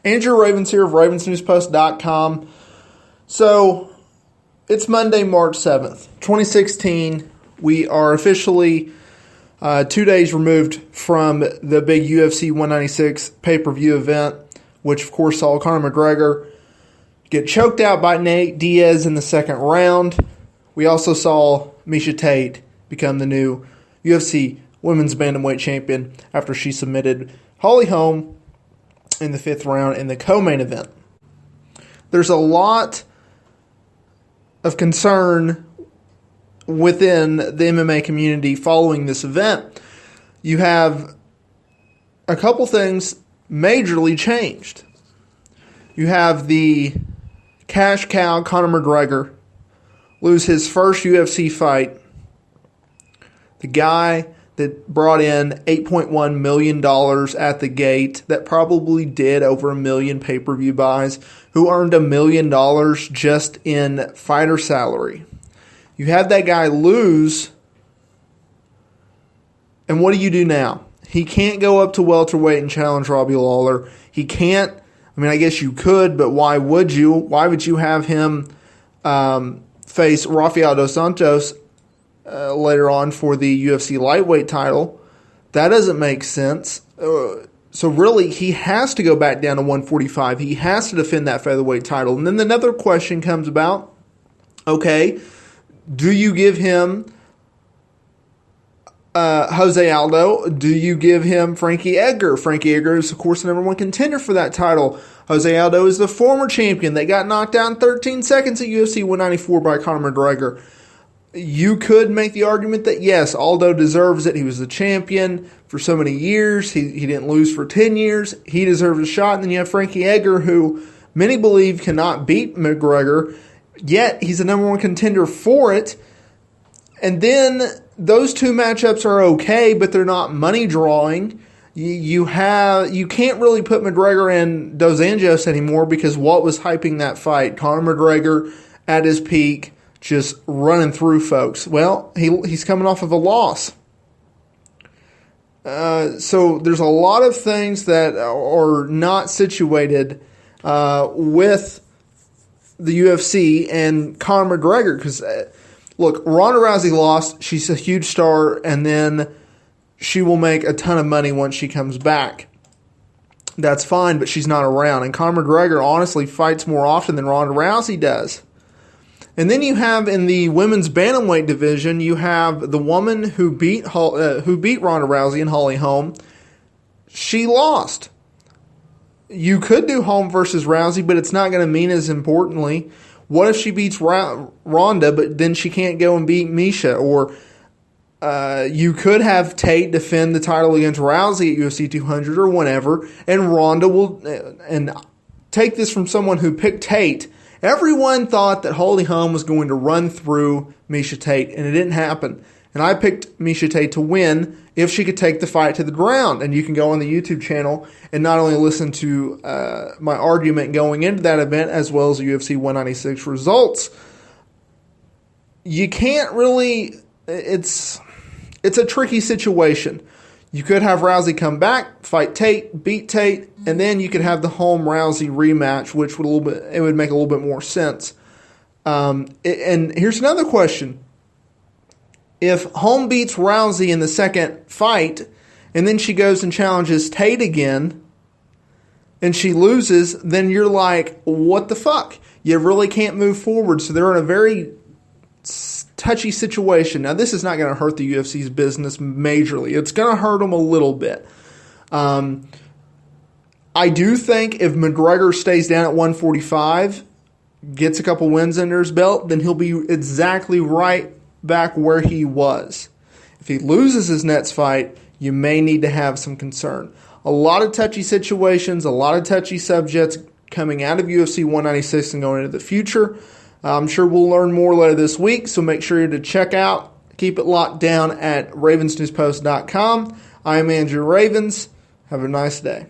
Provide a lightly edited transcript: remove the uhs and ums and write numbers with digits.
Andrew Ravens here of ravensnewspost.com. So, it's Monday, March 7th, 2016. We are officially 2 days removed from the big UFC 196 pay-per-view event, which of course saw Conor McGregor get choked out by Nate Diaz in the second round. We also saw Miesha Tate become the new UFC Women's Bantamweight Champion after she submitted Holly Holm in the fifth round in the co-main event. There's a lot of concern within the MMA community following this event. You have a couple things majorly changed. You have the cash cow Conor McGregor lose his first UFC fight. The guy that brought in $8.1 million at the gate, that probably did over 1 million pay-per-view buys, who earned $1 million just in fighter salary. You have that guy lose, and what do you do now? He can't go up to welterweight and challenge Robbie Lawler. He can't, I guess you could, but why would you? Why would you have him face Rafael dos Santos later on for the UFC lightweight title? That doesn't make sense. So really, he has to go back down to 145. He has to defend that featherweight title. And then another question comes about, okay, do you give him Jose Aldo? Do you give him Frankie Edgar? Frankie Edgar is, of course, the number one contender for that title. Jose Aldo is the former champion that got knocked out in 13 seconds at UFC 194 by Conor McGregor. You could make the argument that, yes, Aldo deserves it. He was the champion for so many years. He didn't lose for 10 years. He deserves a shot. And then you have Frankie Edgar, who many believe cannot beat McGregor, yet he's the number one contender for it. And then those two matchups are okay, but they're not money drawing. You can't really put McGregor and Dos Anjos anymore, because what was hyping that fight? Conor McGregor at his peak, just running through folks. Well, he's coming off of a loss. So there's a lot of things that are not situated with the UFC and Conor McGregor. Because, look, Ronda Rousey lost. She's a huge star, and then she will make a ton of money once she comes back. That's fine, but she's not around. And Conor McGregor honestly fights more often than Ronda Rousey does. And then you have in the women's bantamweight division, you have the woman who beat Ronda Rousey and Holly Holm. She lost. You could do Holm versus Rousey, but it's not going to mean as importantly. What if she beats Ronda, but then she can't go and beat Miesha? Or you could have Tate defend the title against Rousey at UFC 200 or whenever, and Ronda will. And take this from someone who picked Tate. Everyone thought that Holly Holm was going to run through Miesha Tate, and it didn't happen. And I picked Miesha Tate to win if she could take the fight to the ground. And you can go on the YouTube channel and not only listen to my argument going into that event, as well as the UFC 196 results. You can't really... It's a tricky situation. You could have Rousey come back, fight Tate, beat Tate, and then you could have the Holm-Rousey rematch, which would make a little bit more sense. And here's another question. If Holm beats Rousey in the second fight, and then she goes and challenges Tate again, and she loses, then you're like, what the fuck? You really can't move forward. So they're in a very touchy situation. Now, this is not going to hurt the UFC's business majorly. It's going to hurt them a little bit. I do think if McGregor stays down at 145, gets a couple wins under his belt, then he'll be exactly right back where he was. If he loses his next fight, you may need to have some concern. A lot of touchy situations, a lot of touchy subjects coming out of UFC 196 and going into the future. I'm sure we'll learn more later this week, so make sure to check out, keep it locked down at ravensnewspost.com. I am Andrew Ravens. Have a nice day.